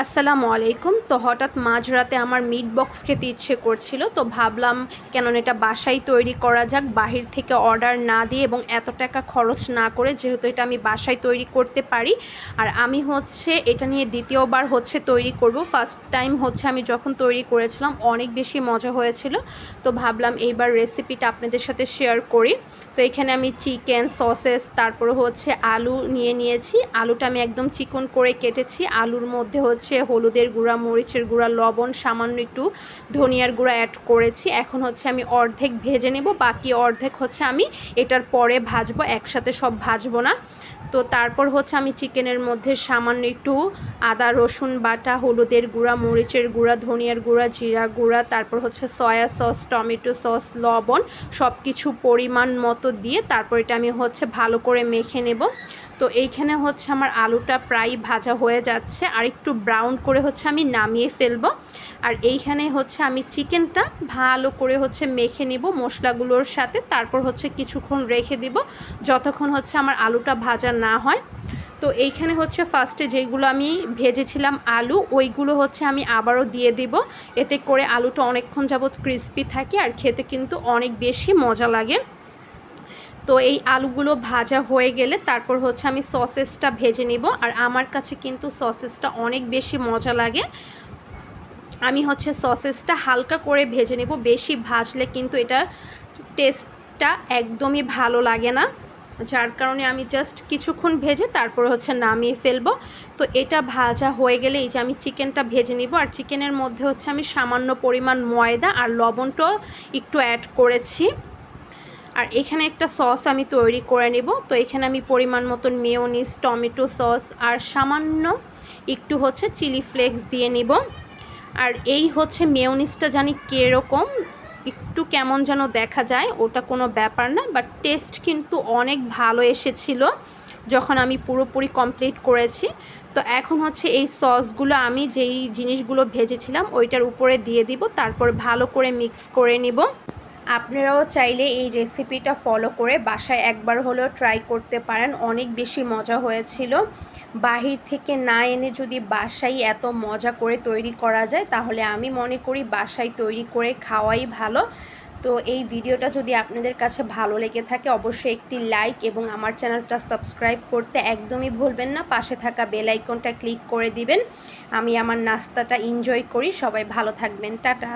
আসসালামু আলাইকুম। তো হঠাৎ মাঝরাতে আমার মিট বক্স খেতে ইচ্ছে করছিল, তো ভাবলাম কেন এটা বাসায় তৈরি করা যাক, বাহির থেকে অর্ডার না দিয়ে এবং এত টাকা খরচ না করে, যেহেতু এটা আমি বাসায় তৈরি করতে পারি। আর আমি এটা নিয়ে দ্বিতীয়বার তৈরি করব। ফার্স্ট টাইম আমি যখন তৈরি করেছিলাম অনেক বেশি মজা হয়েছিল, তো ভাবলাম এইবার রেসিপিটা আপনাদের সাথে শেয়ার করি। তো এখানে আমি চিকেন, সসেস, তারপরে আলু নিয়েছি। আলুটা আমি একদম চিকন করে কেটেছি। আলুর মধ্যে হলুদের গুঁড়া, মরিচের গুঁড়া, লবণ, সামান্য একটু ধনিয়ার গুঁড়া অ্যাড করেছি। এখন আমি অর্ধেক ভেজে নেব, বাকি অর্ধেক আমি এটার পরে ভাজবো, একসাথে সব ভাজবো না। তো তারপর আমি চিকেনের মধ্যে সামান্য একটু আদা রসুন বাটা, হলুদের গুঁড়া, মরিচের গুঁড়া, ধনিয়ার গুঁড়া, জিরা গুঁড়া, তারপর সয়া সস, টমেটো সস, লবণ সব কিছু পরিমাণ মতো দিয়ে তারপর এটা আমি ভালো করে মেখে নেব। তো এইখানে আমার আলুটা প্রায় ভাজা হয়ে যাচ্ছে, আর একটু ব্রাউন করে আমি নামিয়ে ফেলবো। আর এইখানে আমি চিকেনটা ভালো করে মেখে নেব মশলাগুলোর সাথে। তারপর কিছুক্ষণ রেখে দিব, যতক্ষণ আমার আলুটা ভাজা না হয়। তো এইখানে ফার্স্টে যেগুলো আমি ভেজেছিলাম আলু, ওইগুলো আমি আবারও দিয়ে দিব। এতে করে আলুটা অনেকক্ষণ যাবৎ ক্রিস্পি থাকে আর খেতে কিন্তু অনেক বেশি মজা লাগে। তো এই আলুগুলো ভাজা হয়ে গেলে তারপর আমি সসেসটা ভেজে নিব। আর আমার কাছে কিন্তু সসেসটা অনেক বেশি মজা লাগে। আমি সসেসটা হালকা করে ভেজে নেব, বেশি ভাজলে কিন্তু এটা টেস্টটা একদমই ভালো লাগে না, যার কারণে আমি জাস্ট কিছুক্ষণ ভেজে তারপর নামিয়ে ফেলবো। তো এটা ভাজা হয়ে গেলে এই যে আমি চিকেনটা ভেজে নিব। আর চিকেনের মধ্যে আমি সামান্য পরিমাণ ময়দা আর লবণটাও একটু অ্যাড করেছি। আর এখানে একটা সস আমি তৈরি করে নেব। তো এখানে আমি পরিমাণ মতন মেয়োনিজ, টমেটো সস আর সামান্য একটু চিলি ফ্লেক্স দিয়ে নিব। আর এই মেয়োনিজটা জানি কীরকম, একটু কেমন যেন দেখা যায়, ওটা কোনো ব্যাপার না, বাট টেস্ট কিন্তু অনেক ভালো এসেছিল যখন আমি পুরোপুরি কমপ্লিট করেছি। তো এখন এই সসগুলো আমি যেই জিনিসগুলো ভেজেছিলাম ওইটার উপরে দিয়ে দিব, তারপর ভালো করে মিক্স করে নিব। আপনারাও চাইলে এই রেসিপিটা ফলো করে বাসায় একবার হলেও ট্রাই করতে পারেন, অনেক বেশি মজা হয়েছিল। বাহির থেকে না এনে যদি বাসায় এত মজা করে তৈরি করা যায়, তাহলে আমি মনে করি বাসায় তৈরি করে খাওয়াই ভালো। তো এই ভিডিওটা যদি আপনাদের কাছে ভালো লেগে থাকে, অবশ্যই একটি লাইক এবং আমার চ্যানেলটা সাবস্ক্রাইব করতে একদমই ভুলবেন না। পাশে থাকা বেল আইকনটা ক্লিক করে দিবেন। আমি আমার নাস্তাটা এনজয় করি। সবাই ভালো থাকবেন। টাটা।